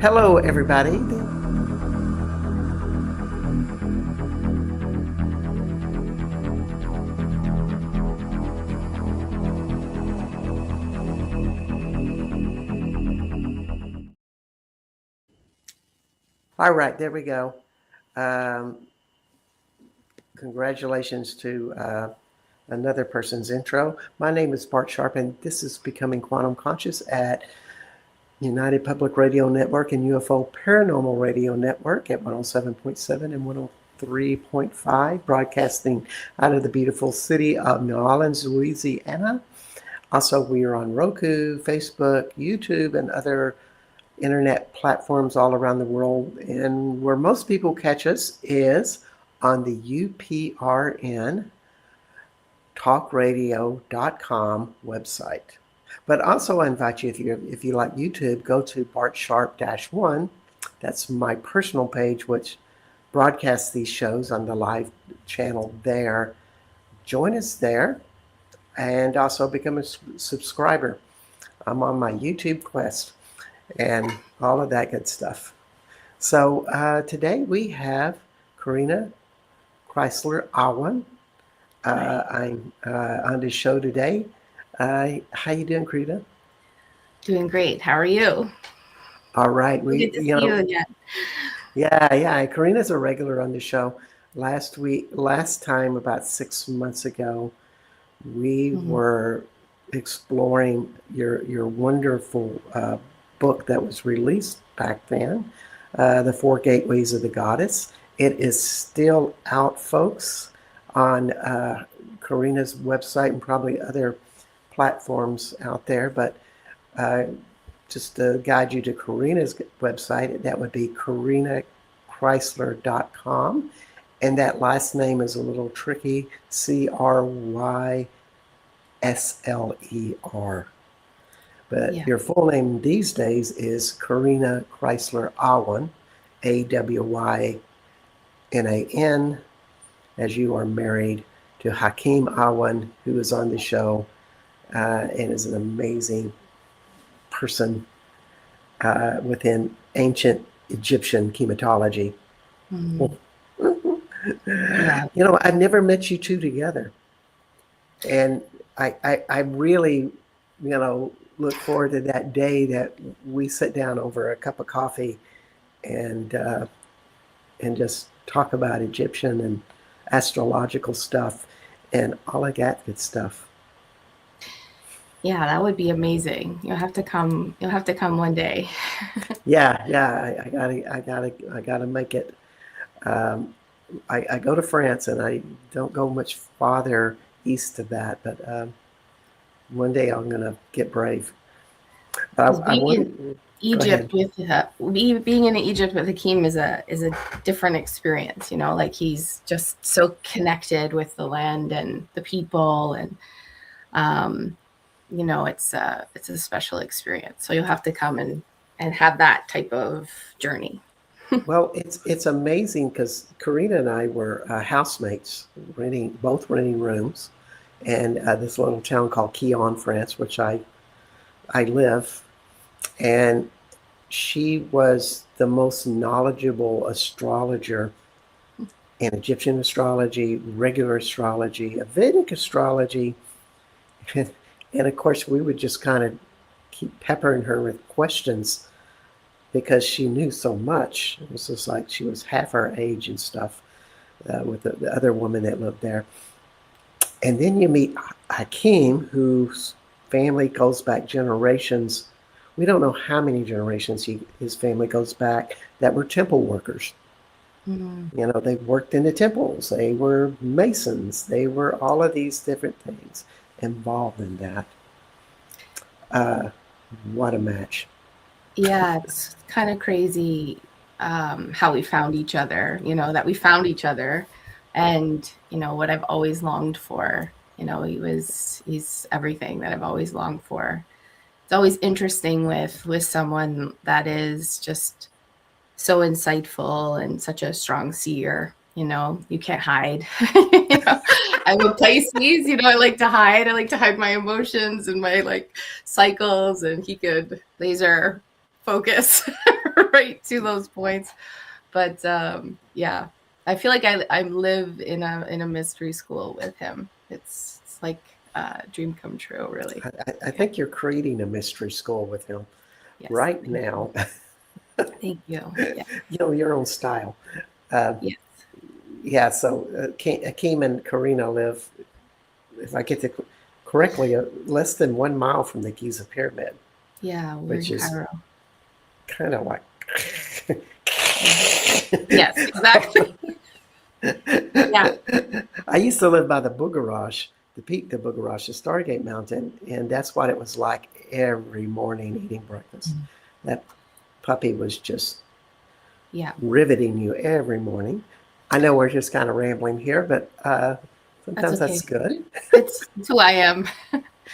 Hello, everybody. All right, there we go. Um, Congratulations to another person's intro. My name is Bart Sharp, and this is Becoming Quantum Conscious at United Public Radio Network and UFO Paranormal Radio Network at 107.7 and 103.5, broadcasting out of the beautiful city of New Orleans, Louisiana. Also, we are on Roku, Facebook, YouTube, and other internet platforms all around the world. And where most people catch us is on the UPRN talkradio.com website. But also I invite you, if you like YouTube, go to Bart Sharp -1. That's my personal page, which broadcasts these shows on the live channel there. Join us there and also become a subscriber. I'm on my YouTube quest and all of that good stuff. So today we have Corina Crysler Awyan. I'm on the show today. How you doing, Corina? Doing great. How are you? All right. Good to see you again. Yeah. Corina's a regular on the show. Last time, about 6 months ago, we were exploring your wonderful book that was released back then, The Four Gateways of the Goddess. It is still out, folks, on Corina's website and probably other platforms out there, but just to guide you to Corina's website, that would be corinachrysler.com, and that last name is a little tricky, Crysler. But your full name these days is Corina Crysler Awyan, Awyan, as you are married to Hakeem Awyan, who is on the show and is an amazing person within ancient Egyptian chematology. Yeah. You know, I've never met you two together. And I really, look forward to that day that we sit down over a cup of coffee and just talk about Egyptian and astrological stuff and all of that good stuff. Yeah, that would be amazing. You'll have to come one day. Yeah, I gotta make it. I go to France and I don't go much farther east of that, but one day I'm gonna get brave. Being in Egypt with Hakeem is a different experience. Like he's just so connected with the land and the people, and it's a special experience. So you'll have to come and have that type of journey. Well, it's amazing because Corina and I were housemates, both renting rooms, and this little town called Quillon, France, which I live, and she was the most knowledgeable astrologer in Egyptian astrology, regular astrology, Vedic astrology, and of course we would just kind of keep peppering her with questions because she knew so much. It was just like she was half our age and stuff with the other woman that lived there. And then you meet Hakeem, whose family goes back generations. We don't know how many generations his family goes back that were temple workers. Mm-hmm. They worked in the temples. They were masons. They were all of these different things involved in that. What a match. Yeah, it's kind of crazy how we found each other, that we found each other. And, what I've always longed for, he's everything that I've always longed for. It's always interesting with someone that is just so insightful and such a strong seer. You can't hide. I'm a Pisces, I like to hide. I like to hide my emotions and my cycles, and he could laser focus right to those points. But yeah, I feel like I live in a mystery school with him. It's like a dream come true, really. I think you're creating a mystery school with him Yes. right now. Thank you. Yeah. Your own style. Uh, Yes. yeah, so Akeem and Corina live, if I get it correctly, less than 1 mile from the Giza Pyramid, Yeah, we're which in is Cairo. kind of like. Yes, exactly. Yeah. I used to live by the Bugarash, the Peak de Bugarash, the Stargate Mountain, and that's what it was like every morning eating breakfast. That puppy was just Yeah. riveting you every morning. I know we're just kind of rambling here, but That's sometimes okay. that's good. It's who I am.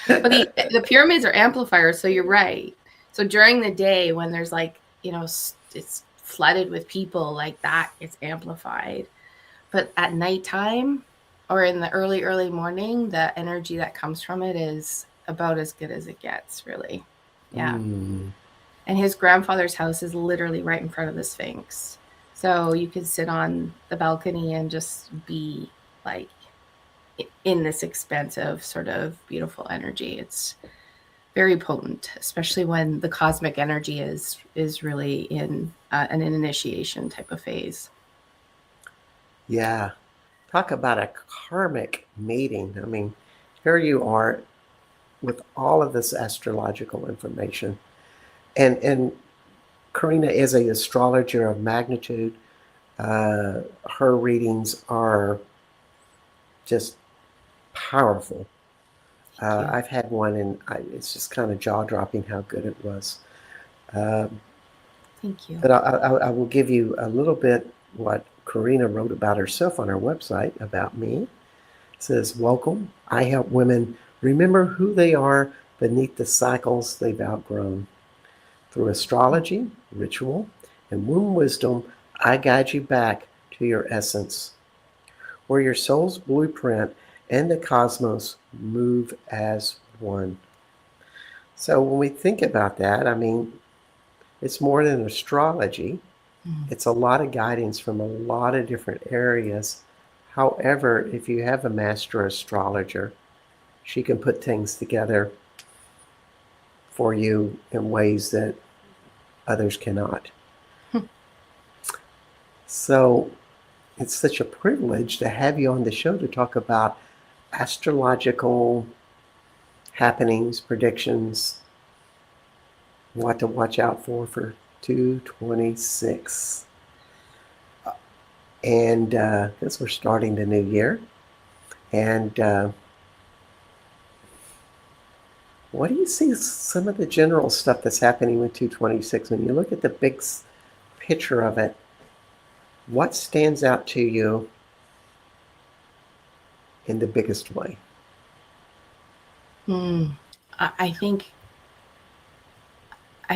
But the pyramids are amplifiers, so you're right. So during the day when there's like, it's flooded with people like that, it's amplified. But at nighttime or in the early morning, the energy that comes from it is about as good as it gets, really. Yeah. Mm. And his grandfather's house is literally right in front of the Sphinx. So you could sit on the balcony and just be like in this expansive sort of beautiful energy. It's very potent, especially when the cosmic energy is really in an initiation type of phase. Yeah. Talk about a karmic meeting. I mean, here you are with all of this astrological information. And Corina is a astrologer of magnitude. Her readings are just powerful. Thank you. I've had one, and it's just kind of jaw dropping how good it was. Um, Thank you. but I will give you a little bit what Corina wrote about herself on her website about me. It says, "Welcome. I help women remember who they are beneath the cycles they've outgrown. Through astrology, ritual, and womb wisdom, I guide you back to your essence, where your soul's blueprint and the cosmos move as one." So when we think about that, I mean, it's more than astrology. It's a lot of guidance from a lot of different areas. However, if you have a master astrologer, she can put things together for you in ways that others cannot. So it's such a privilege to have you on the show to talk about astrological happenings, predictions, what to watch out for 226. And because we're starting the new year. And what do you see some of the general stuff that's happening with 226? When you look at the big picture of it, what stands out to you in the biggest way? I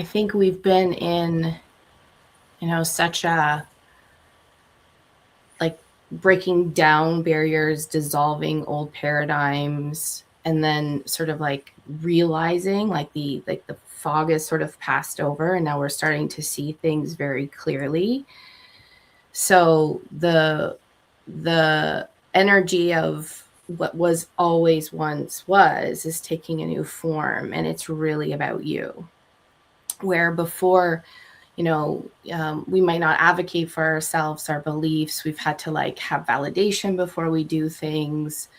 think we've been in, such a like breaking down barriers, dissolving old paradigms, and then sort of like realizing like the fog is sort of passed over, and now we're starting to see things very clearly. So the energy of what was always once was is taking a new form, and it's really about you. Where before, we might not advocate for ourselves, our beliefs. We've had to like have validation before we do things.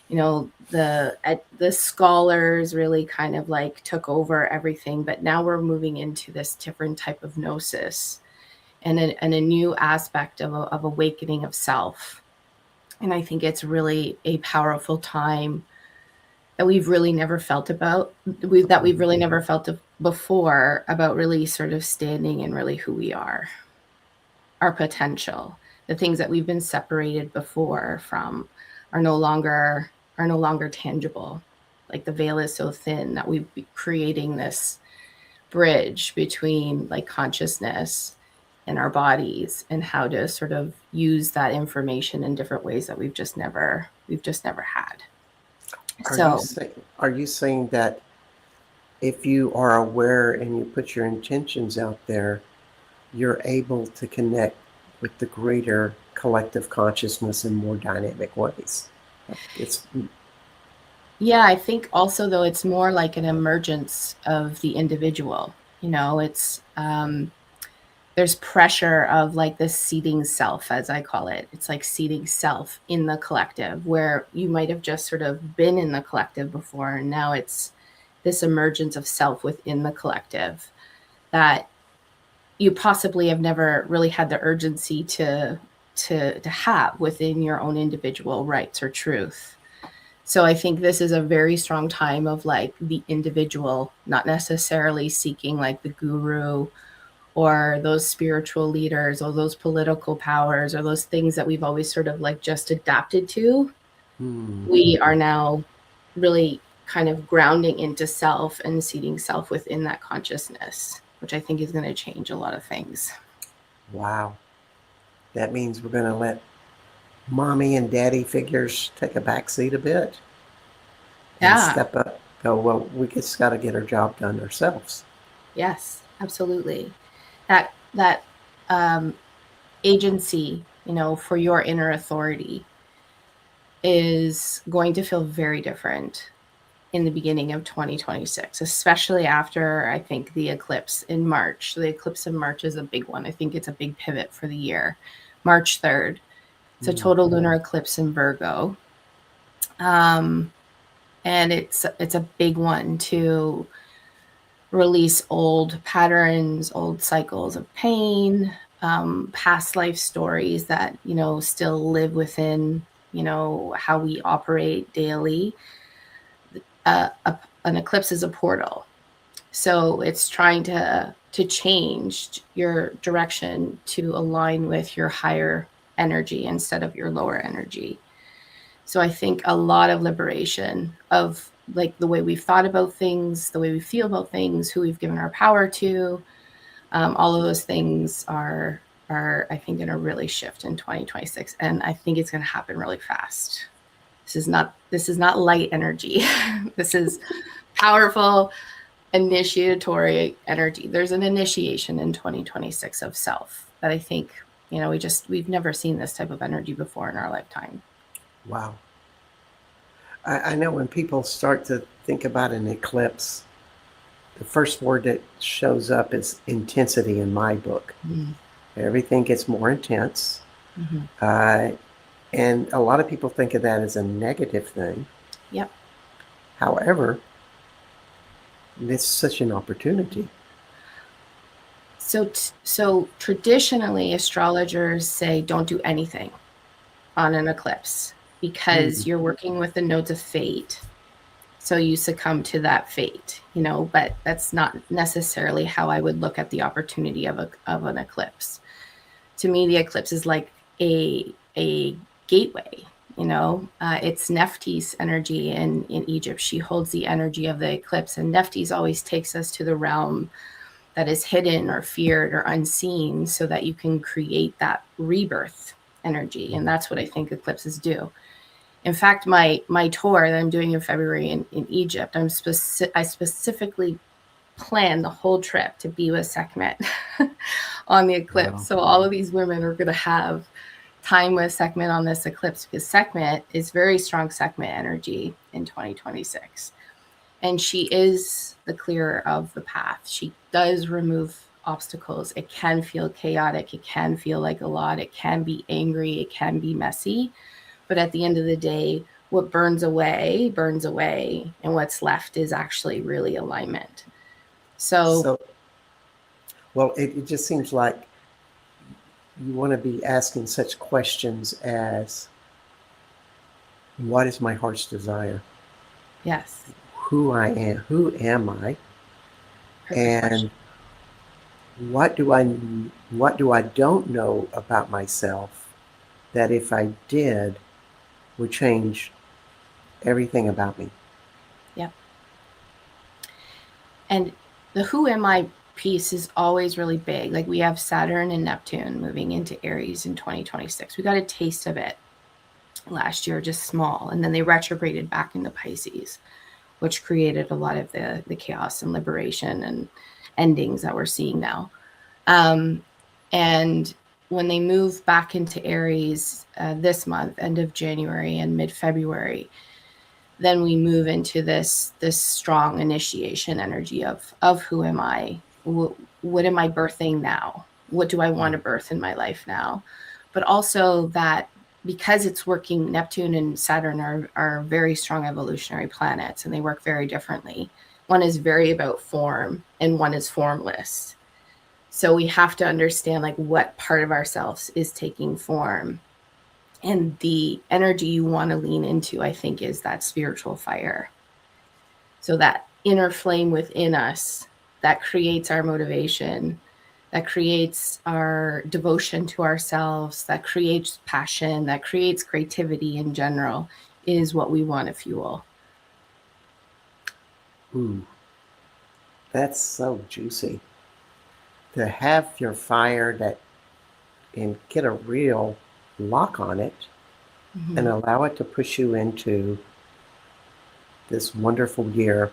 The scholars really kind of like took over everything, but now we're moving into this different type of gnosis and a new aspect of awakening of self. And I think it's really a powerful time that we've really never felt before, about really sort of standing in really who we are, our potential. The things that we've been separated before from are no longer tangible. Like the veil is so thin that we've been creating this bridge between like consciousness and our bodies, and how to sort of use that information in different ways that we've just never had. Are you saying that if you are aware and you put your intentions out there, you're able to connect with the greater collective consciousness in more dynamic ways. It's Yeah, I think also though it's more like an emergence of the individual. You know, it's there's pressure of like this seeding self, as I call it. It's like seeding self in the collective, where you might have just sort of been in the collective before, and now it's this emergence of self within the collective that you possibly have never really had the urgency to have within your own individual rights or truth. So I think this is a very strong time of like the individual, not necessarily seeking like the guru or those spiritual leaders or those political powers or those things that we've always sort of like just adapted to. We are now really kind of grounding into self and seeding self within that consciousness, which I think is going to change a lot of things. wow. That means we're going to let mommy and daddy figures take a back seat a bit and Yeah. step up, go, well, we just got to get our job done ourselves. Yes, absolutely. That agency, you know, for your inner authority is going to feel very different in the beginning of 2026, especially after I think the eclipse in March. The eclipse in March is a big one. I think it's a big pivot for the year. March 3rd. It's a total lunar eclipse in Virgo. And it's a big one to release old patterns, old cycles of pain, past life stories that, you know, still live within, you know, how we operate daily. An eclipse is a portal. So it's trying to change your direction to align with your higher energy instead of your lower energy. So I think a lot of liberation of like the way we've thought about things, the way we feel about things, who we've given our power to, all of those things are I think going to really shift in 2026, and I think it's going to happen really fast. This is not light energy. This is powerful initiatory energy. There's an initiation in 2026 of self that I think, you know, we've never seen this type of energy before in our lifetime. Wow. I know when people start to think about an eclipse, the first word that shows up is intensity in my book. Everything gets more intense. And a lot of people think of that as a negative thing. Yep. However, it's such an opportunity. So traditionally, astrologers say don't do anything on an eclipse because you're working with the nodes of fate. So you succumb to that fate, you know, but that's not necessarily how I would look at the opportunity of an eclipse. To me, the eclipse is like a gateway, you know. It's Nephti's energy in Egypt. She holds the energy of the eclipse, and Nephti's always takes us to the realm that is hidden or feared or unseen so that you can create that rebirth energy. And that's what I think eclipses do. In fact, my tour that I'm doing in February in Egypt, I specifically planned the whole trip to be with Sekhmet on the eclipse. Wow. So all of these women are going to have time with Sekhmet on this eclipse because Sekhmet is very strong Sekhmet energy in 2026. And she is the clearer of the path. She does remove obstacles. It can feel chaotic. It can feel like a lot. It can be angry. It can be messy. But at the end of the day, what burns away, and what's left is actually really alignment. So well, it just seems like you want to be asking such questions as, what is my heart's desire? Yes. Who I am, who am I? Perfect and question. what do I don't know about myself that if I did would change everything about me? Yep. And the who am I piece is always really big. Like we have Saturn and Neptune moving into Aries in 2026. We got a taste of it last year, just small, and then they retrograded back into Pisces, which created a lot of the chaos and liberation and endings that we're seeing now. And when they move back into Aries this month, end of January and mid-February, then we move into this strong initiation energy of who am I? What am I birthing now? What do I want to birth in my life now? But also that because it's working, Neptune and Saturn are very strong evolutionary planets, and they work very differently. One is very about form and one is formless. So we have to understand like what part of ourselves is taking form. And the energy you want to lean into, I think, is that spiritual fire. So that inner flame within us that creates our motivation, that creates our devotion to ourselves, that creates passion, that creates creativity in general, is what we want to fuel. Ooh, that's so juicy. To have your fire that and get a real lock on it and allow it to push you into this wonderful year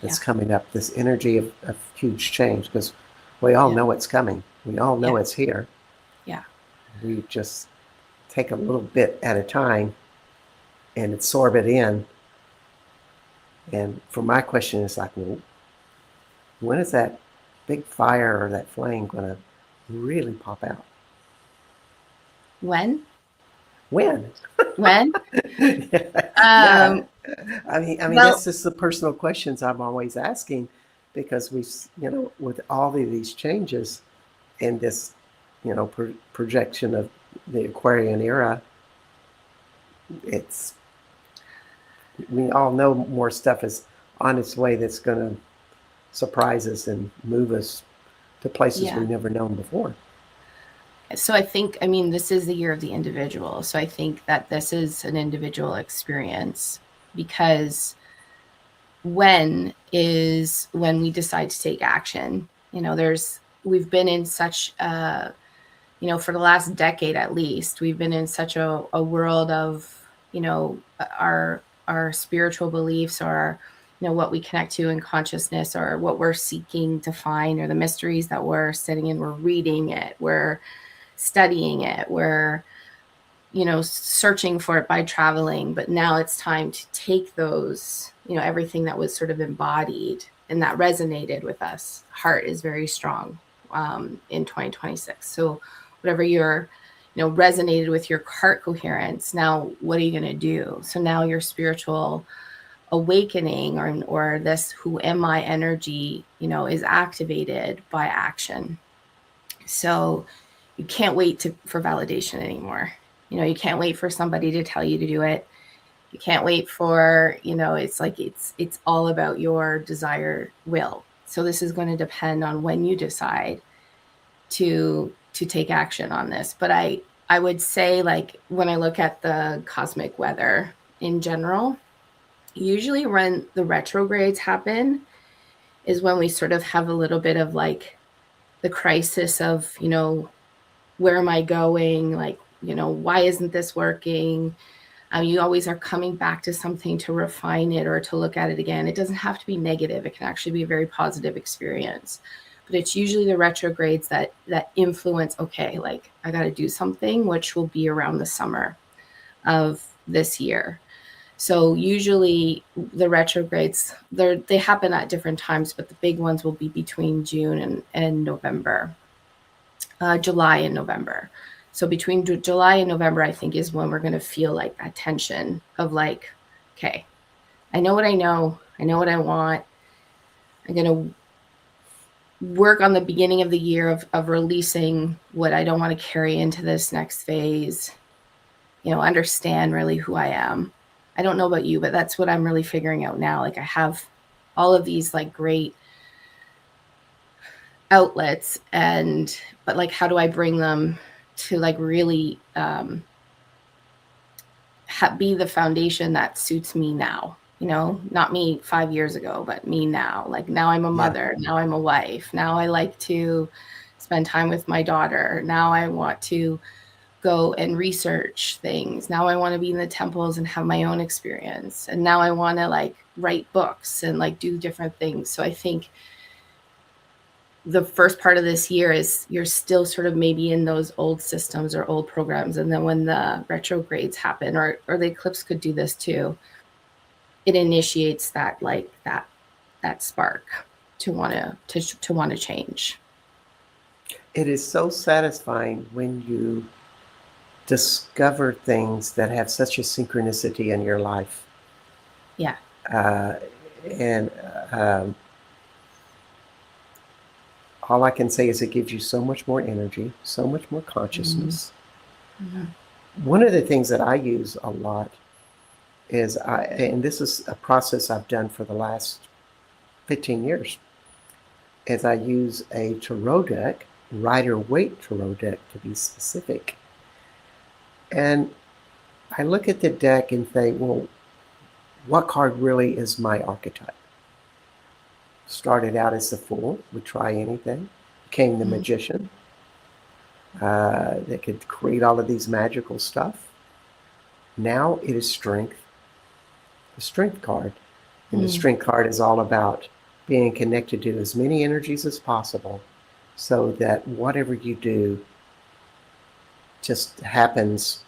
that's coming up, this energy of huge change, because we all know it's coming. We all know it's here. Yeah. We just take a little bit at a time and absorb it in. And for my question is like, well, when is that big fire or that flame going to really pop out? When? When? When? Yeah. I mean, well, that's just the personal questions I'm always asking, because we, with all of these changes and this, projection of the Aquarian era, we all know more stuff is on its way that's going to surprise us and move us to places we've never known before. So I think, this is the year of the individual. So I think that this is an individual experience, because when we decide to take action. We've been in such, for the last decade at least, we've been in such a world of, our spiritual beliefs, or what we connect to in consciousness, or what we're seeking to find, or the mysteries that we're sitting in. We're reading it, we're studying it, we're searching for it by traveling. But now it's time to take those, everything that was sort of embodied and that resonated with us. Heart is very strong in 2026. So whatever you're resonated with your heart coherence, now what are you going to do? So now your spiritual awakening, or this who am I energy, is activated by action. So you can't wait for validation anymore. You can't wait for somebody to tell you to do it. You can't wait for, it's like, it's all about your desire will. So this is going to depend on when you decide to take action on this. But I would say, like, when I look at the cosmic weather in general, usually when the retrogrades happen is when we sort of have a little bit of like the crisis of, where am I going? Like, why isn't this working? You always are coming back to something to refine it or to look at it again. It doesn't have to be negative. It can actually be a very positive experience. But it's usually the retrogrades that influence, okay, like I got to do something, which will be around the summer of this year. So usually the retrogrades, they happen at different times, but the big ones will be between June and November, July and November. So between July and November, I think, is when we're going to feel like that tension of like, okay, I know what I know. I know what I want. I'm going to work on the beginning of the year of releasing what I don't want to carry into this next phase, understand really who I am. I don't know about you, but that's what I'm really figuring out now. Like I have all of these like great outlets, but like, how do I bring them to like really be the foundation that suits me now? Not me 5 years ago, but me now. Like now I'm a mother, now I'm a wife, now I like to spend time with my daughter, now I want to go and research things, now I want to be in the temples and have my own experience, and now I want to like write books and like do different things. So I think the first part of this year is you're still sort of maybe in those old systems or old programs. And then when the retrogrades happen, or the eclipse could do this too, it initiates that, like that spark to want to change. It is so satisfying when you discover things that have such a synchronicity in your life. Yeah. And all I can say is it gives you so much more energy, so much more consciousness. Mm-hmm. One of the things that I use a lot is, and this is a process I've done for the last 15 years, is I use a tarot deck, Rider-Waite tarot deck to be specific. And I look at the deck and think, well, what card really is my archetype? Started out as the Fool, would try anything. Became the Magician, that could create all of these magical stuff. Now it is Strength, the Strength card. And the Strength card is all about being connected to as many energies as possible so that whatever you do just happens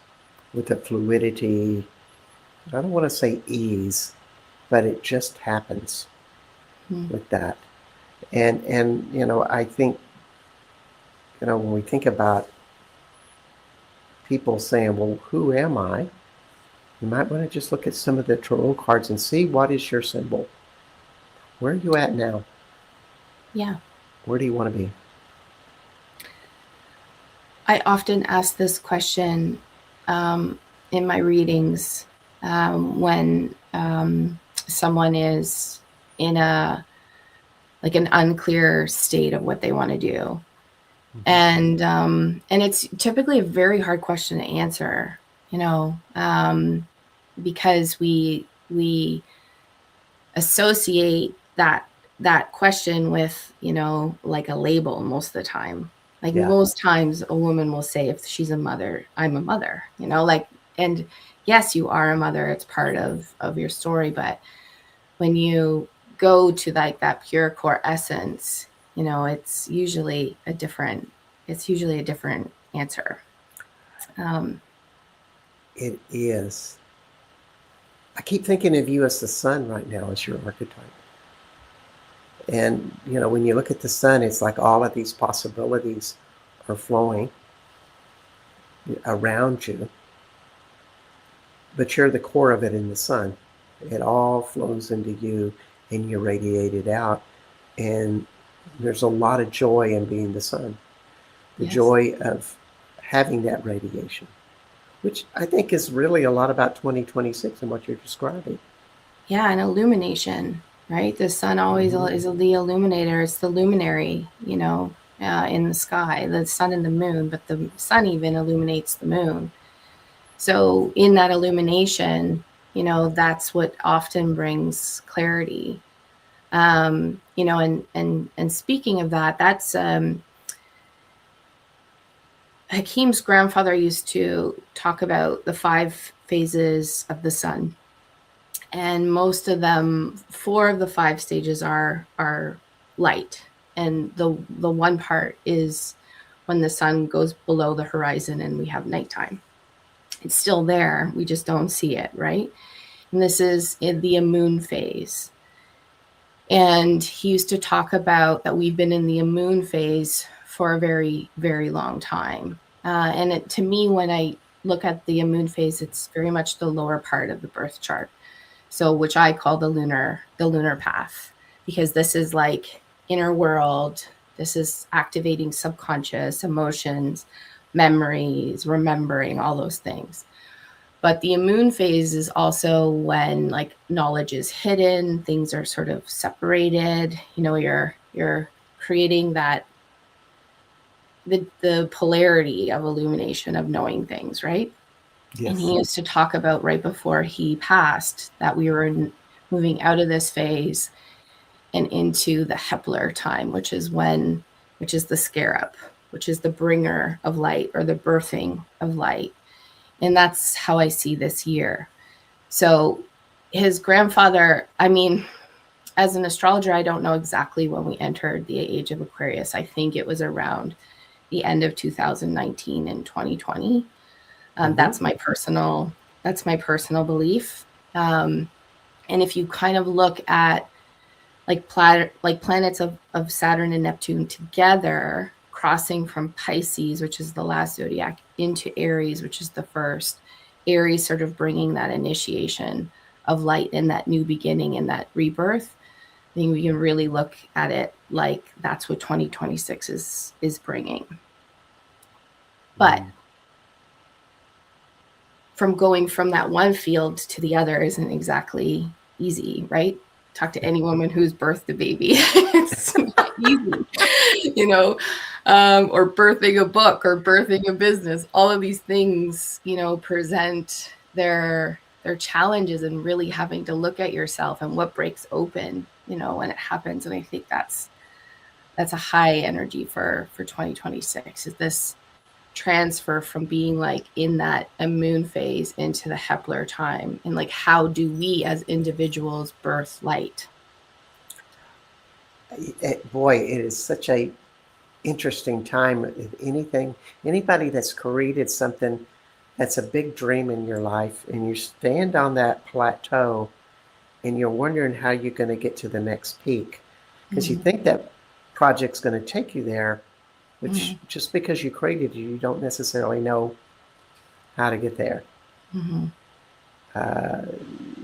with a fluidity. I don't want to say ease, but it just happens with that. And I think, when we think about people saying, well, who am I? You might want to just look at some of the tarot cards and see what is your symbol. Where are you at now? Yeah. Where do you want to be? I often ask this question in my readings when someone is in an unclear state of what they want to do. And it's typically a very hard question to answer, because we associate that question with, like a label most of the time. Like most times a woman will say, if she's a mother, I'm a mother, and yes, you are a mother. It's part of your story. But when you go to that pure core essence, it's usually a different answer. It is. I keep thinking of you as the sun right now as your archetype. And, when you look at the sun, it's like all of these possibilities are flowing around you. But you're the core of it in the sun. It all flows into you and you radiate it out. And there's a lot of joy in being the sun. The joy of having that radiation, which I think is really a lot about 2026 and what you're describing. Yeah, and illumination, right? The sun always is the illuminator. It's the luminary, in the sky, the sun and the moon, but the sun even illuminates the moon. So in that illumination, that's what often brings clarity. And speaking of that, that's Hakim's grandfather used to talk about the 5 phases of the sun. And most of them, 4 of the 5 stages are light. And the one part is when the sun goes below the horizon and we have nighttime. It's still there. We just don't see it, right? And this is in the moon phase. And he used to talk about that we've been in the moon phase for a very, very long time. And to me, when I look at the moon phase, it's very much the lower part of the birth chart. So, which I call the lunar path, because this is like inner world. This is activating subconscious emotions, memories, remembering, all those things. But the moon phase is also when like knowledge is hidden, things are sort of separated. You're creating that the polarity of illumination of knowing things, right? Yes. And he used to talk about right before he passed that we were moving out of this phase and into the Hepler time, which is the scarab, which is the bringer of light or the birthing of light. And that's how I see this year. So his grandfather, as an astrologer, I don't know exactly when we entered the age of Aquarius. I think it was around the end of 2019 and 2020. That's my personal belief. And if you kind of look at like planets of Saturn and Neptune together, crossing from Pisces, which is the last zodiac, into Aries, which is the first. Aries sort of bringing that initiation of light and that new beginning and that rebirth. I think we can really look at it like that's what 2026 is bringing. But from going from that one field to the other isn't exactly easy, right? Talk to any woman who's birthed a baby. It's not easy, you know, or birthing a book or birthing a business. All of these things, you know, present their challenges, and really having to look at yourself and what breaks open, you know, when it happens. And I think that's a high energy for 2026, is this transfer from being like in that moon phase into the Hepler time, and like how do we as individuals birth light? Boy, it is such a interesting time. If anybody that's created something that's a big dream in your life, and you stand on that plateau and you're wondering how you're going to get to the next peak, because you think that project's going to take you there, which just because you created it, you don't necessarily know how to get there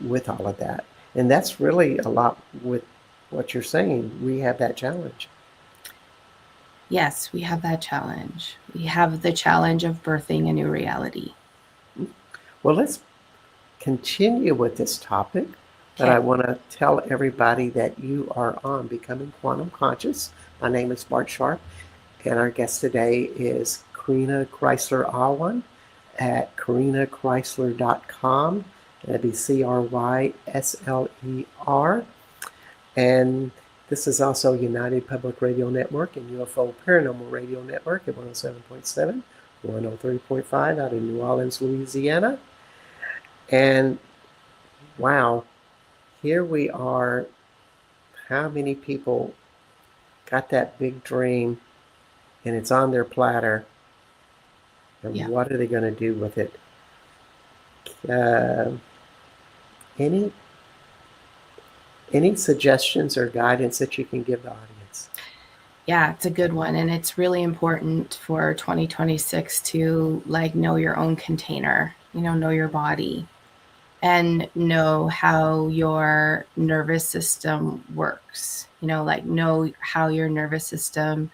with all of that. And that's really a lot with what you're saying. We have that challenge. Yes, we have that challenge. We have the challenge of birthing a new reality. Well, let's continue with this topic. But I want to tell everybody that you are on Becoming Quantum Conscious. My name is Bart Sharp, and our guest today is Corina Crysler Awyan at corinachrysler.com. That'd be CRYSLER. And this is also United Public Radio Network and UFO Paranormal Radio Network at 107.7, 103.5 out in New Orleans, Louisiana. And wow, here we are. How many people got that big dream and it's on their platter? And what are they going to do with it? Any suggestions or guidance that you can give the audience? Yeah, it's a good one. And it's really important for 2026 to like know your own container, you know your body, and know how your nervous system works, you know, like know how your nervous system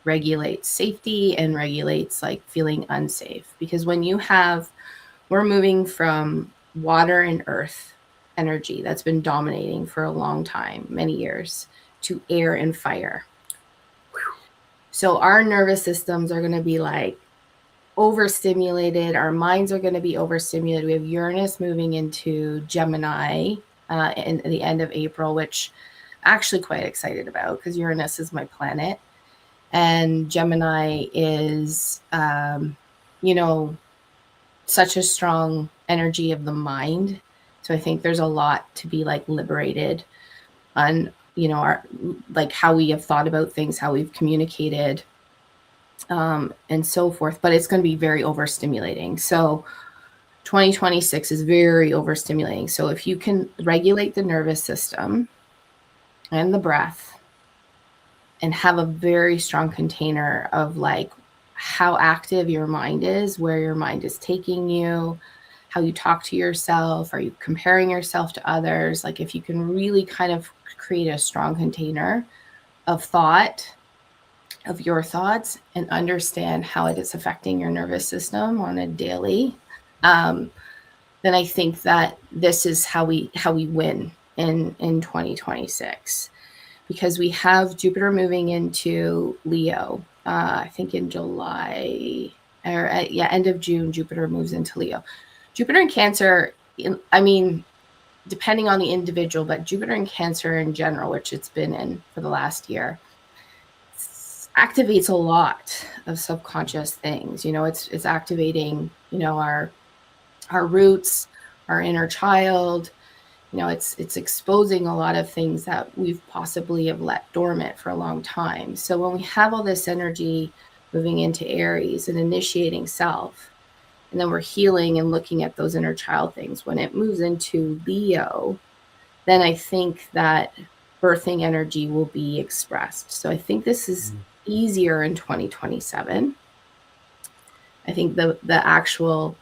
regulates safety and regulates like feeling unsafe. Because when we're moving from water and earth energy that's been dominating for a long time, many years, to air and fire. So our nervous systems are going to be like overstimulated. Our minds are going to be overstimulated. We have Uranus moving into Gemini in the end of April, which I'm actually quite excited about because Uranus is my planet. And Gemini is, you know, such a strong energy of the mind. So I think there's a lot to be like liberated on, you know, our like how we have thought about things, how we've communicated, and so forth. But it's going to be very overstimulating. So 2026 is very overstimulating. So if you can regulate the nervous system and the breath and have a very strong container of like how active your mind is, where your mind is taking you, how you talk to yourself, are you comparing yourself to others? Like if you can really kind of create a strong container of thought, of your thoughts, and understand how it is affecting your nervous system on a daily, then I think that this is how we win in 2026. Because we have Jupiter moving into Leo, I think in July, or end of June, Jupiter moves into Leo. Jupiter in Cancer, I mean, depending on the individual, but Jupiter in Cancer in general, which it's been in for the last year, activates a lot of subconscious things. You know, it's activating, you know, our roots, our inner child, it's exposing a lot of things that we've possibly have let dormant for a long time. So when we have all this energy moving into Aries and initiating self, and then we're healing and looking at those inner child things, when it moves into Leo, then I think that birthing energy will be expressed. So I think this is easier in 2027. I think the actual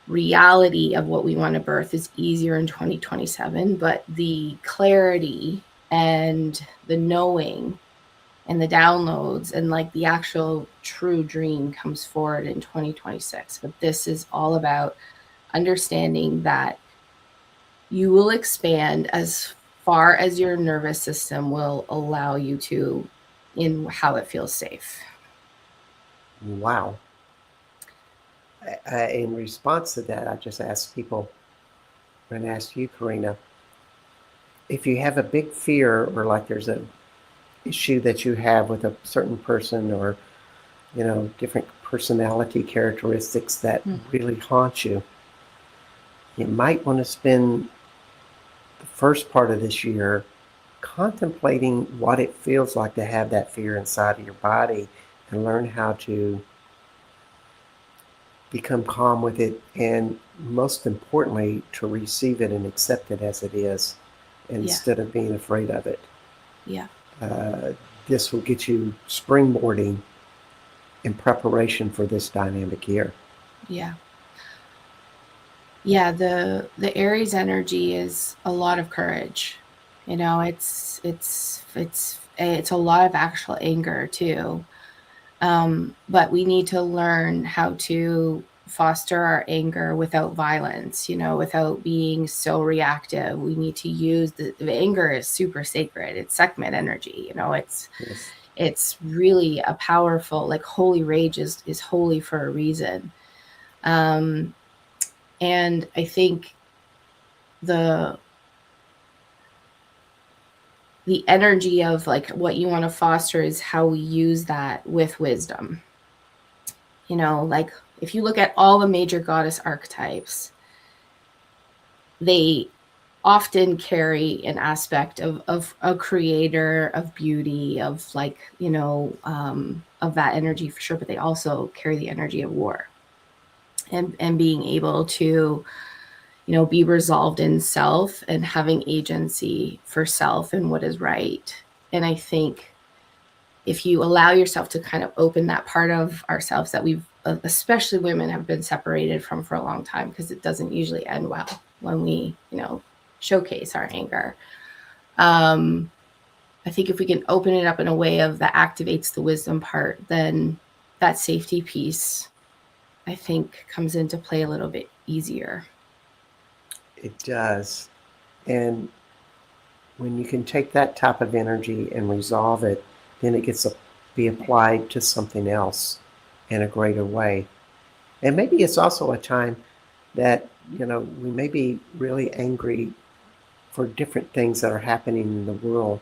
reality of what we want to birth is easier in 2027, but the clarity and the knowing and the downloads and like the actual true dream comes forward in 2026. But this is all about understanding that you will expand as far as your nervous system will allow you to, in how it feels safe. Wow. In response to that, I just asked people, and asked you, Corina, if you have a big fear, or like there's an issue that you have with a certain person, or different personality characteristics that really haunt you, you might want to spend the first part of this year contemplating what it feels like to have that fear inside of your body, and learn how to become calm with it, and most importantly, to receive it and accept it as it is, instead of being afraid of it. Yeah. This will get you springboarding in preparation for this dynamic year. Yeah. Yeah, the Aries energy is a lot of courage. It's a lot of actual anger too. But we need to learn how to foster our anger without violence, without being so reactive. We need to use the anger is super sacred. It's Sekhmet energy, it's really a powerful, like holy rage is holy for a reason. And I think the energy of like what you want to foster is how we use that with wisdom. Like if you look at all the major goddess archetypes, they often carry an aspect of a creator, of beauty, of like, of that energy for sure, but they also carry the energy of war and being able to, be resolved in self and having agency for self and what is right. And I think if you allow yourself to kind of open that part of ourselves that we've, especially women, have been separated from for a long time, because it doesn't usually end well when we, showcase our anger. I think if we can open it up in a way that activates the wisdom part, then that safety piece, I think, comes into play a little bit easier. It does. And when you can take that type of energy and resolve it, then it gets to be applied to something else in a greater way. And maybe it's also a time that, we may be really angry for different things that are happening in the world.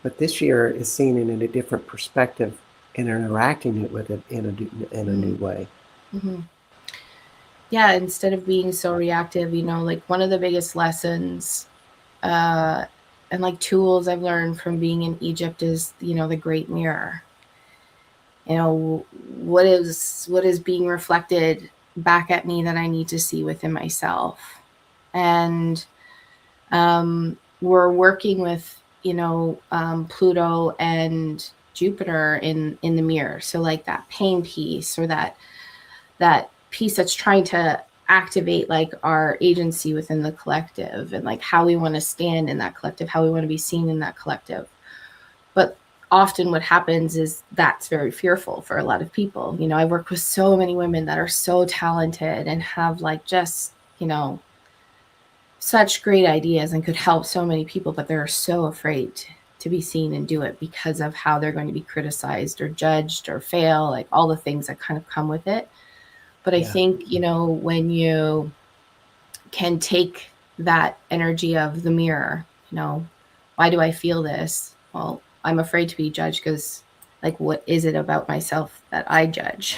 But this year is seeing it in a different perspective and interacting with it in a new way. Mm-hmm. Yeah, instead of being so reactive, like one of the biggest lessons and like tools I've learned from being in Egypt is, the Great Mirror. What is being reflected back at me that I need to see within myself. And we're working with, Pluto and Jupiter in the mirror. So like that pain piece, or that piece that's trying to activate like our agency within the collective, and like how we want to stand in that collective, how we want to be seen in that collective. But often what happens is that's very fearful for a lot of people. I work with so many women that are so talented and have like just, such great ideas and could help so many people, but they're so afraid to be seen and do it because of how they're going to be criticized or judged or fail, like all the things that kind of come with it. But I think, when you can take that energy of the mirror, why do I feel this? Well, I'm afraid to be judged because, like, what is it about myself that I judge,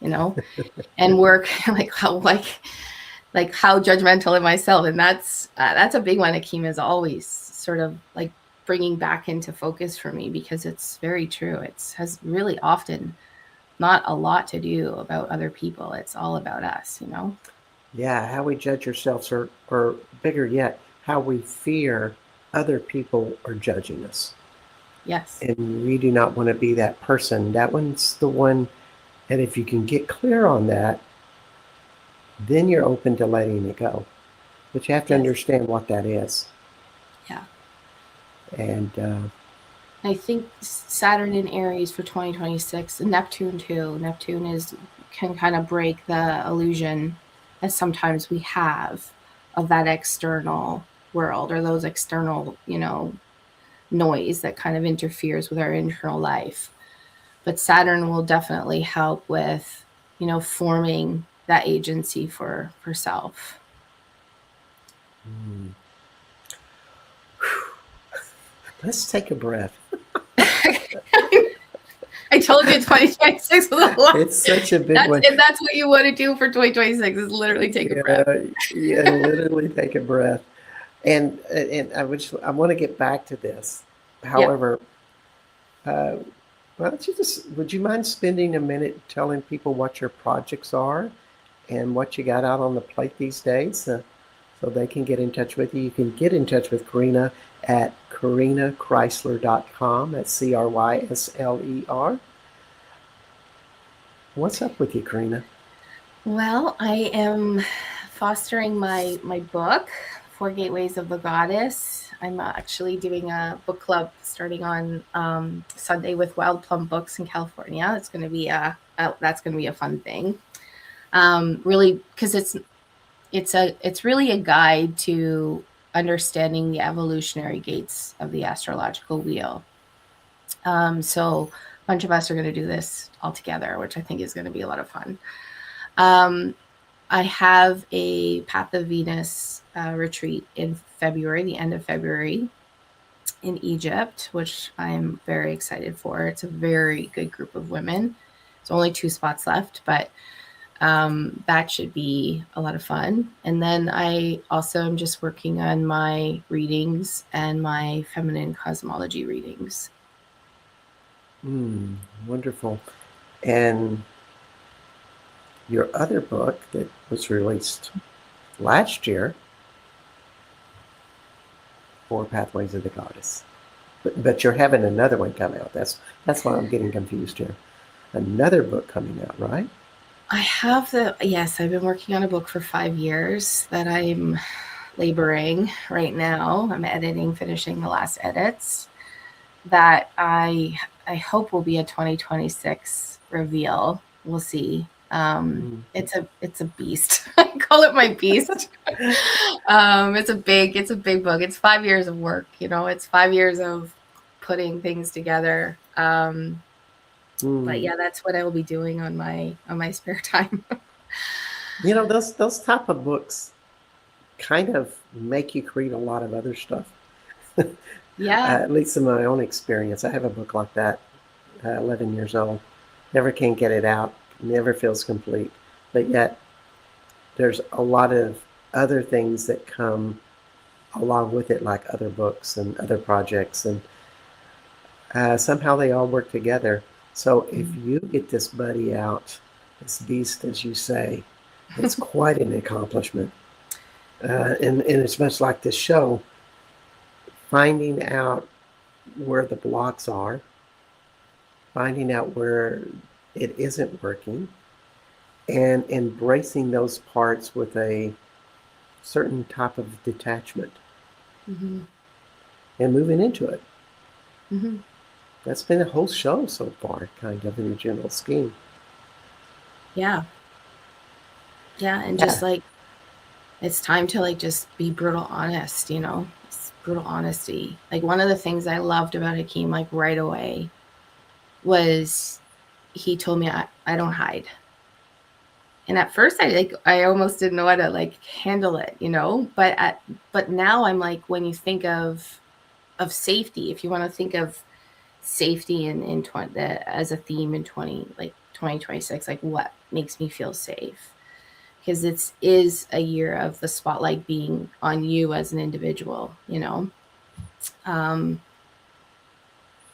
and work like how, like, like how judgmental of myself. And that's a big one. Akeem is always sort of like bringing back into focus for me, because it's very true. It has really often not a lot to do about other people. It's all about us, you know? Yeah, how we judge ourselves, or bigger yet, how we fear other people are judging us. Yes. And we do not want to be that person. That one's the one. And if you can get clear on that, then you're open to letting it go. But you have to Yes. understand what that is. Yeah. And I think Saturn in Aries for 2026, and Neptune too. Neptune can kind of break the illusion that sometimes we have of that external world, or those external, you know, noise that kind of interferes with our internal life. But Saturn will definitely help with, you know, forming that agency for self. let's take a breath. I told you 2026 was a lot. It's such a big one. And that's what you want to do for 2026 is literally take a breath. Yeah, literally take a breath. And I want to get back to this. However, why don't you would you mind spending a minute telling people what your projects are and what you got out on the plate these days, so they can get in touch with you? You can get in touch with Corina at CorinaChrysler.com. That's Crysler. What's up with you, Corina? Well, I am fostering my book, Four Gateways of the Goddess. I'm actually doing a book club starting on Sunday with Wild Plum Books in California. It's going to be that's going to be a fun thing. Really, because it's really a guide to understanding the evolutionary gates of the astrological wheel. So a bunch of us are going to do this all together, which I think is going to be a lot of fun. I have a Path of Venus retreat in February, the end of February, in Egypt, which I'm very excited for. It's a very good group of women. There's only 2 spots left, but that should be a lot of fun. And then I also am just working on my readings and my feminine cosmology readings. Wonderful. And your other book that was released last year, Four Pathways of the Goddess. But you're having another one come out. That's why I'm getting confused here. Another book coming out, right? I have yes, I've been working on a book for 5 years that I'm laboring right now. I'm editing, finishing the last edits that I hope will be a 2026 reveal. We'll see. It's a beast. I call it my beast. It's a big book. It's 5 years of work, you know, it's 5 years of putting things together. But yeah, that's what I will be doing on my spare time. You know, those type of books kind of make you create a lot of other stuff. Yeah. At least in my own experience, I have a book like that, 11 years old. Never can get it out. Never feels complete. But yet, there's a lot of other things that come along with it, like other books and other projects. And somehow they all work together. So if you get this buddy out, this beast, as you say, it's quite an accomplishment. And it's much like this show, finding out where the blocks are, finding out where it isn't working, and embracing those parts with a certain type of detachment, and moving into it. That's been a whole show so far, kind of in a general scheme. Yeah. And just like, it's time to like just be brutal honest, you know. It's brutal honesty. Like, one of the things I loved about Hakeem, like right away, was he told me I don't hide. And at first I almost didn't know how to like handle it, you know. But now I'm like, when you think of safety, if you want to think of safety in as a theme in 2026, like what makes me feel safe, because it is a year of the spotlight being on you as an individual, you know.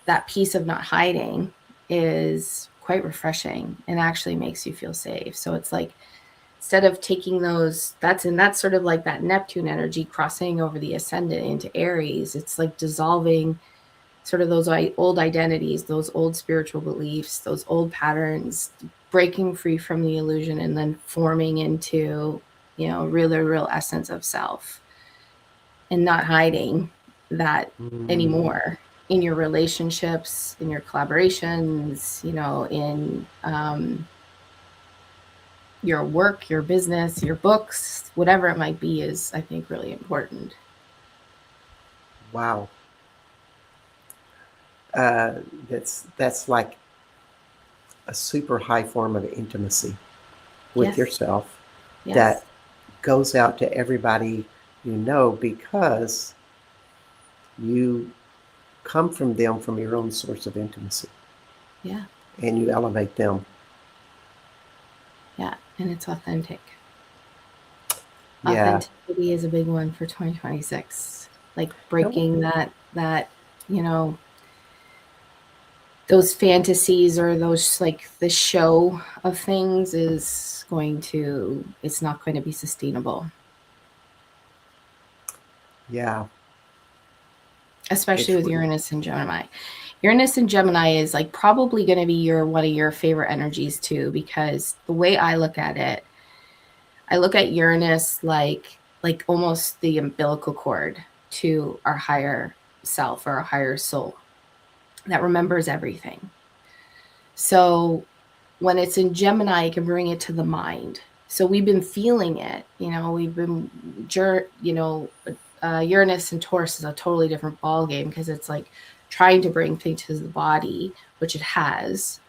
That piece of not hiding is quite refreshing and actually makes you feel safe. So it's like, instead of taking those, that's sort of like that Neptune energy crossing over the ascendant into Aries. It's like dissolving sort of those old identities, those old spiritual beliefs, those old patterns, breaking free from the illusion, and then forming into, you know, real essence of self, and not hiding that anymore in your relationships, in your collaborations, you know, in your work, your business, your books, whatever it might be, is, I think, really important. Wow. That's like a super high form of intimacy with Yes. yourself Yes. that goes out to everybody you know, because you come from them from your own source of intimacy. Yeah. And you elevate them. Yeah. And it's authentic. Yeah. Authenticity is a big one for 2026. Like breaking that, you know, those fantasies or those, like, the show of things is going to, it's not going to be sustainable. Yeah. Especially It's with Uranus and Gemini. Uranus and Gemini is like probably going to be one of your favorite energies too, because the way I look at it, I look at Uranus like almost the umbilical cord to our higher self or our higher soul that remembers everything. So when it's in Gemini, it can bring it to the mind. So we've been feeling it, you know, Uranus and Taurus is a totally different ball game, because it's like trying to bring things to the body, which it has.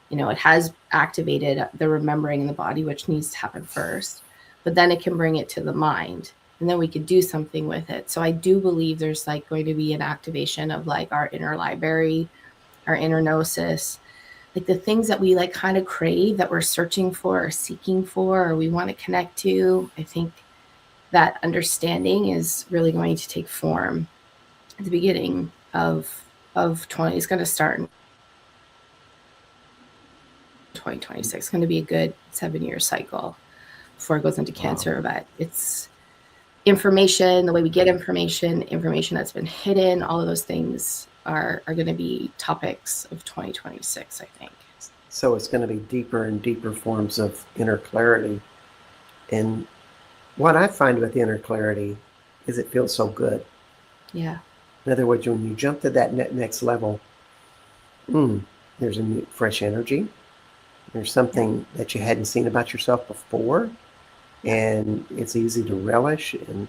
You know, it has activated the remembering in the body, which needs to happen first, but then it can bring it to the mind, and then we could do something with it. So I do believe there's like going to be an activation of like our inner library, our inner gnosis, like the things that we like kind of crave, that we're searching for or seeking for, or we want to connect to. I think that understanding is really going to take form at the beginning of 20. It's going to start in 2026. It's going to be a good 7-year cycle before it goes into Cancer. But it's information, the way we get information that's been hidden, all of those things are going to be topics of 2026, I think. So it's going to be deeper and deeper forms of inner clarity. And what I find with inner clarity is it feels so good. Yeah. In other words, when you jump to that next level, there's a new, fresh energy. There's something that you hadn't seen about yourself before. And it's easy to relish, and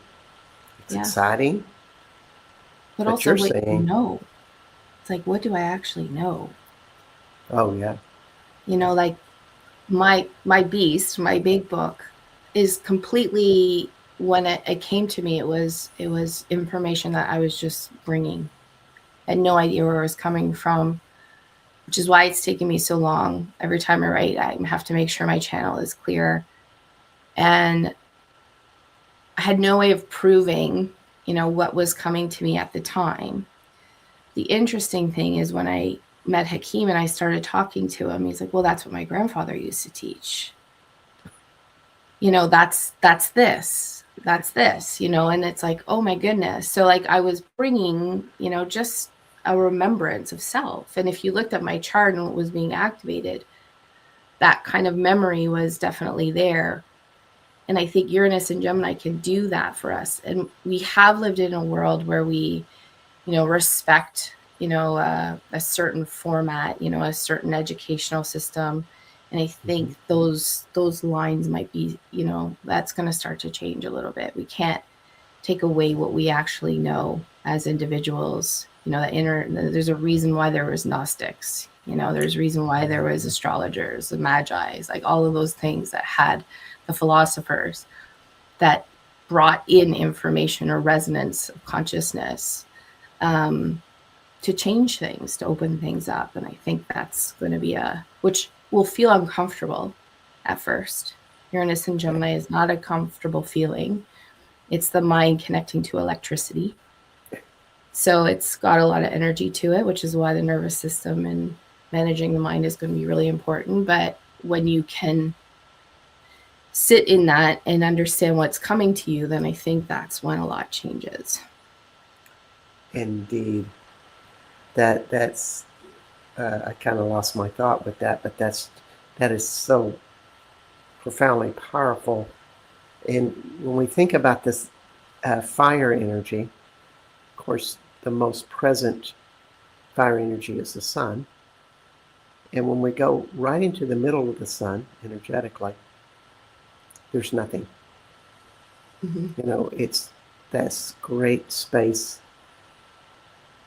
it's exciting. But also, you're saying, know. It's like, what do I actually know? Oh, yeah. You know, like my beast, my big book is completely, when it came to me, it was information that I was just bringing. I had no idea where it was coming from, which is why it's taken me so long. Every time I write, I have to make sure my channel is clear. And I had no way of proving, you know, what was coming to me at the time. The interesting thing is, when I met Hakeem and I started talking to him, he's like, well, that's what my grandfather used to teach. You know, that's this, you know, and it's like, oh my goodness. So like I was bringing, you know, just a remembrance of self. And if you looked at my chart and what was being activated, that kind of memory was definitely there. And I think Uranus and Gemini can do that for us. And we have lived in a world where we, you know, respect, you know, a certain format, you know, a certain educational system. And I think those lines might be, you know, that's going to start to change a little bit. We can't take away what we actually know as individuals. You know, there's a reason why there was Gnostics. You know, there's a reason why there was astrologers, the Magi's, like all of those things that had the philosophers that brought in information or resonance of consciousness to change things, to open things up. And I think that's going to be which will feel uncomfortable at first. Uranus and Gemini is not a comfortable feeling. It's the mind connecting to electricity. So it's got a lot of energy to it, which is why the nervous system and managing the mind is going to be really important. But when you can sit in that and understand what's coming to you, then I think that's when a lot changes. Indeed. That's I kind of lost my thought with that, but that is so profoundly powerful. And when we think about this fire energy, of course, the most present fire energy is the sun. And when we go right into the middle of the sun energetically, there's nothing. Mm-hmm. You know, it's this great space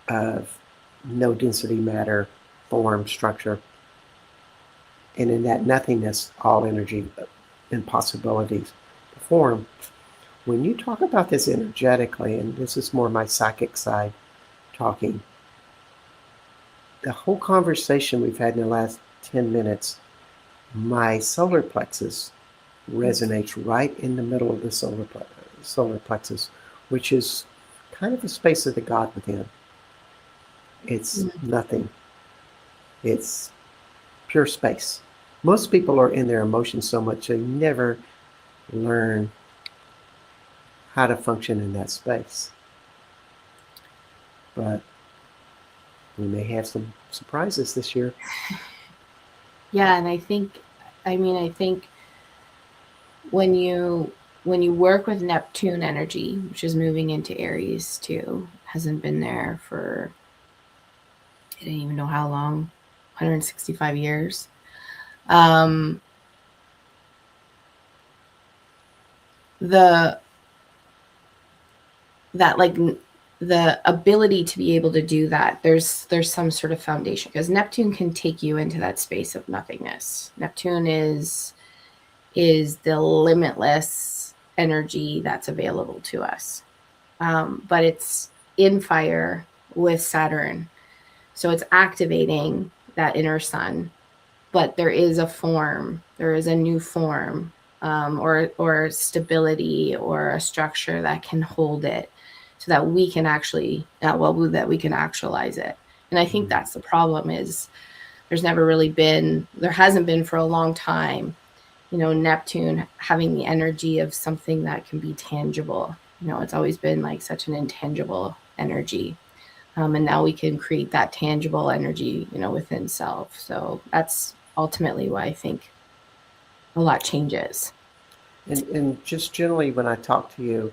of no density matter, form, structure. And in that nothingness, all energy and possibilities form. When you talk about this energetically, and this is more my psychic side talking, the whole conversation we've had in the last 10 minutes, my solar plexus resonates right in the middle of the solar plexus, which is kind of a space of the God within. It's nothing. It's pure space. Most people are in their emotions so much they never learn how to function in that space. But we may have some surprises this year. Yeah, and I think when you work with Neptune energy, which is moving into Aries too, hasn't been there for I don't even know how long, 165 years. The ability to be able to do that, there's some sort of foundation, because Neptune can take you into that space of nothingness. Neptune is the limitless energy that's available to us. But it's in fire with Saturn. So it's activating that inner sun. But there is a new form, or stability or a structure that can hold it, so that we can actually, that we can actualize it. And I think that's the problem, is there hasn't been for a long time, Neptune having the energy of something that can be tangible. It's always been like such an intangible energy. And now we can create that tangible energy, within self. So that's ultimately why I think a lot changes. And just generally, when I talk to you,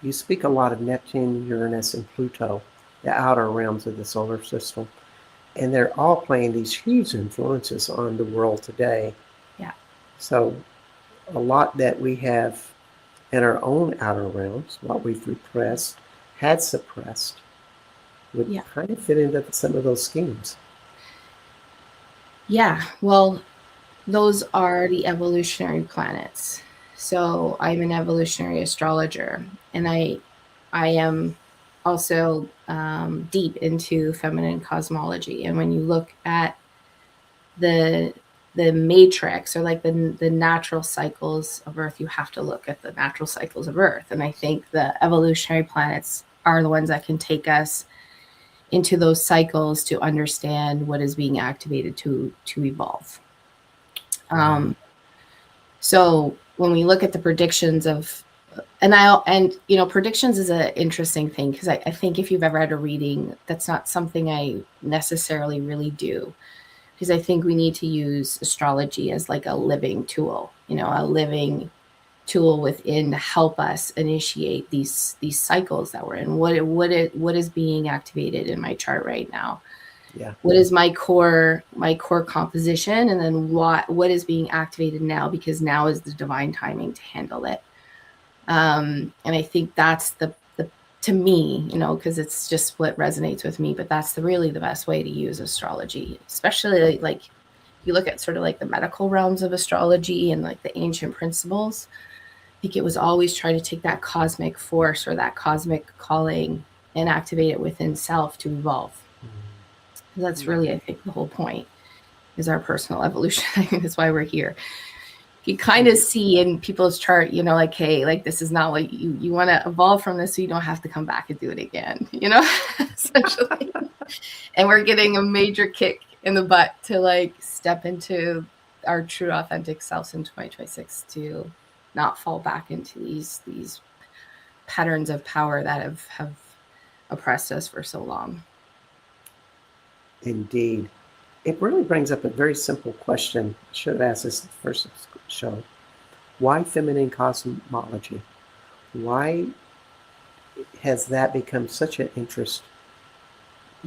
you speak a lot of Neptune, Uranus, and Pluto, the outer realms of the solar system. And they're all playing these huge influences on the world today. Yeah. So a lot that we have in our own outer realms, what we've repressed, had suppressed, would kind of fit into some of those schemes. Yeah, well, those are the evolutionary planets. So I'm an evolutionary astrologer, and I am also deep into feminine cosmology. And when you look at the matrix, or like the natural cycles of Earth, you have to look at the natural cycles of Earth. And I think the evolutionary planets are the ones that can take us into those cycles to understand what is being activated to evolve. So when we look at the predictions of, predictions is an interesting thing, because I think if you've ever had a reading, that's not something I necessarily really do, because I think we need to use astrology as like a living tool, a living tool within to help us initiate these cycles that we're in. What is being activated in my chart right now? Yeah. What is my core composition, and then what is being activated now, because now is the divine timing to handle it. And I think that's the to me, because it's just what resonates with me, but that's really the best way to use astrology, especially like you look at sort of like the medical realms of astrology and like the ancient principles. I think it was always trying to take that cosmic force or that cosmic calling and activate it within self to evolve. That's really, I think, the whole point, is our personal evolution. I think that's why we're here. you kind of see in people's chart, you know, like, hey, like this is not what you want to evolve from this, so you don't have to come back and do it again, you know, essentially. And we're getting a major kick in the butt to like step into our true authentic selves in 2026, to not fall back into these patterns of power that have oppressed us for so long. Indeed. It really brings up a very simple question. I should have asked this in the first show. Why feminine cosmology? Why has that become such an interest,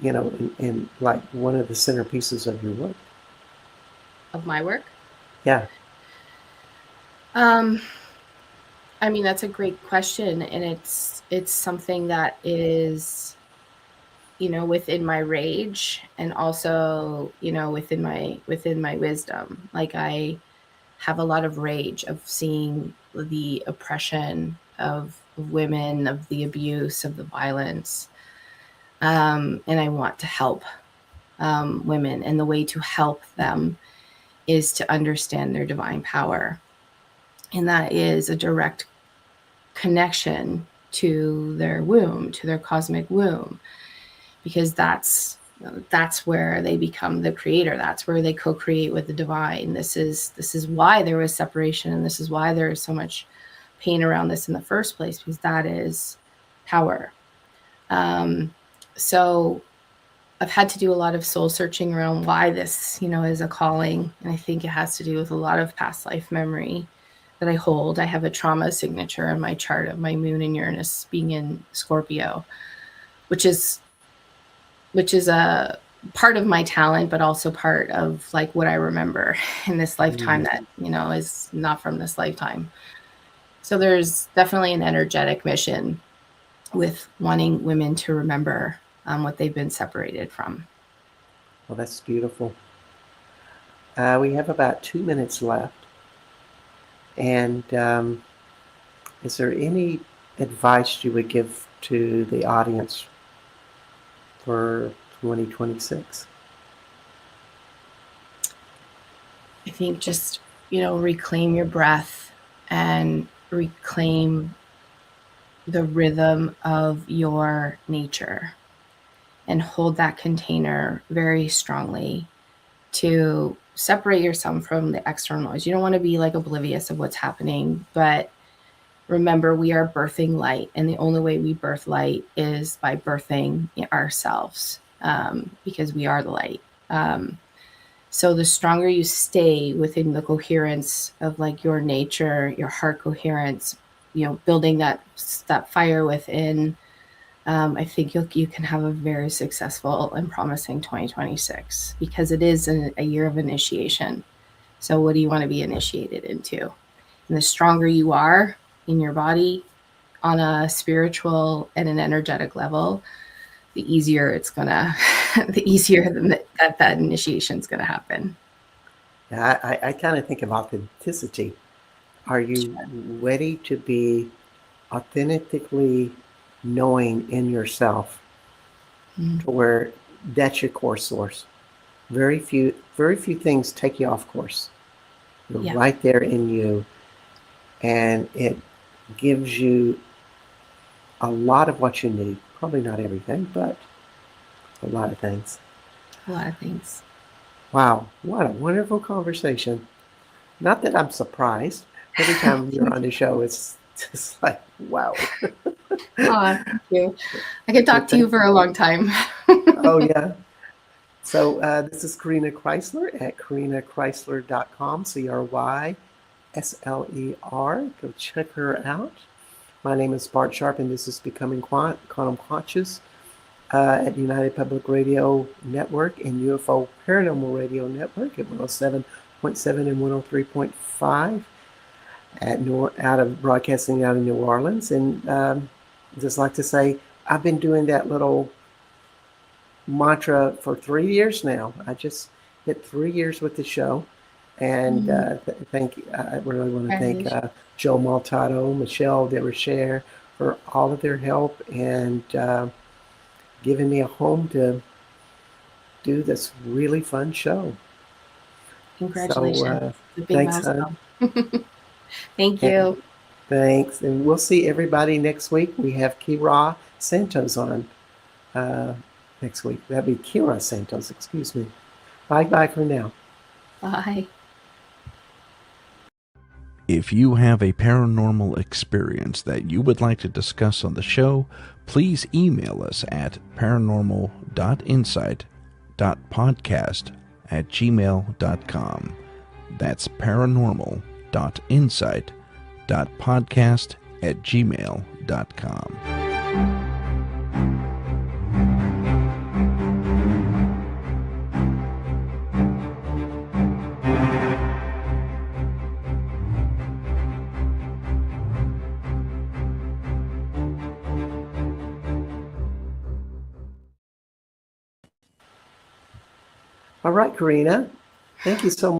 you know, in like one of the centerpieces of your work? Of my work? Yeah. I mean, that's a great question, and it's something that is, you know, within my rage, and also, you know, within my wisdom. Like, I have a lot of rage of seeing the oppression of women, of the abuse, of the violence, and I want to help women, and the way to help them is to understand their divine power, and that is a direct connection to their womb, to their cosmic womb, because that's where they become the creator. That's where they co-create with the divine. This is why there was separation, and this is why there is so much pain around this in the first place, because that is power. So I've had to do a lot of soul searching around why this, you know, is a calling, and I think it has to do with a lot of past life memory that I hold. I have a trauma signature in my chart of my moon and Uranus being in Scorpio, which is a part of my talent, but also part of like what I remember in this lifetime that, you know, is not from this lifetime. So there's definitely an energetic mission with wanting women to remember what they've been separated from. Well, that's beautiful. We have about 2 minutes left. And is there any advice you would give to the audience for 2026? I think just, you know, reclaim your breath and reclaim the rhythm of your nature, and hold that container very strongly to separate yourself from the external noise. You don't want to be like oblivious of what's happening, but remember, we are birthing light, and the only way we birth light is by birthing ourselves, because we are the light. So the stronger you stay within the coherence of like your nature, your heart coherence, you know, building that fire within, I think you can have a very successful and promising 2026, because it is a year of initiation. So what do you want to be initiated into? And the stronger you are in your body on a spiritual and an energetic level, the easier it's gonna, the easier that initiation is gonna happen. Yeah, I kind of think of authenticity. Are you ready to be authentically knowing in yourself to where that's your core source? Very few things take you off course. You're right there in you, and it gives you a lot of what you need. Probably not everything, but a lot of things. A lot of things. Wow, what a wonderful conversation. Not that I'm surprised. Every time you're on the show, it's just like, wow. Thank you. I could talk to you for a long time. Oh, yeah. So this is Corina Crysler at CorinaChrysler.com, CRYSLER. Go check her out. My name is Bart Sharp, and this is Becoming Quantum Conscious at United Public Radio Network and UFO Paranormal Radio Network at 107.7 and 103.5 broadcasting out of New Orleans. And just like to say, I've been doing that little mantra for 3 years now. I just hit 3 years with the show. And I really want to thank Joe Maltado, Michelle DeRocher for all of their help and giving me a home to do this really fun show. Congratulations. So, thanks, hon. Thank And you. thanks. And we'll see everybody next week. We have Kira Santos on next week. That'd be Kira Santos, excuse me. Bye for now. Bye. If you have a paranormal experience that you would like to discuss on the show, please email us at paranormal.insight.podcast@gmail.com. That's paranormal.insight.podcast@gmail.com. All right, Corina. Thank you so much.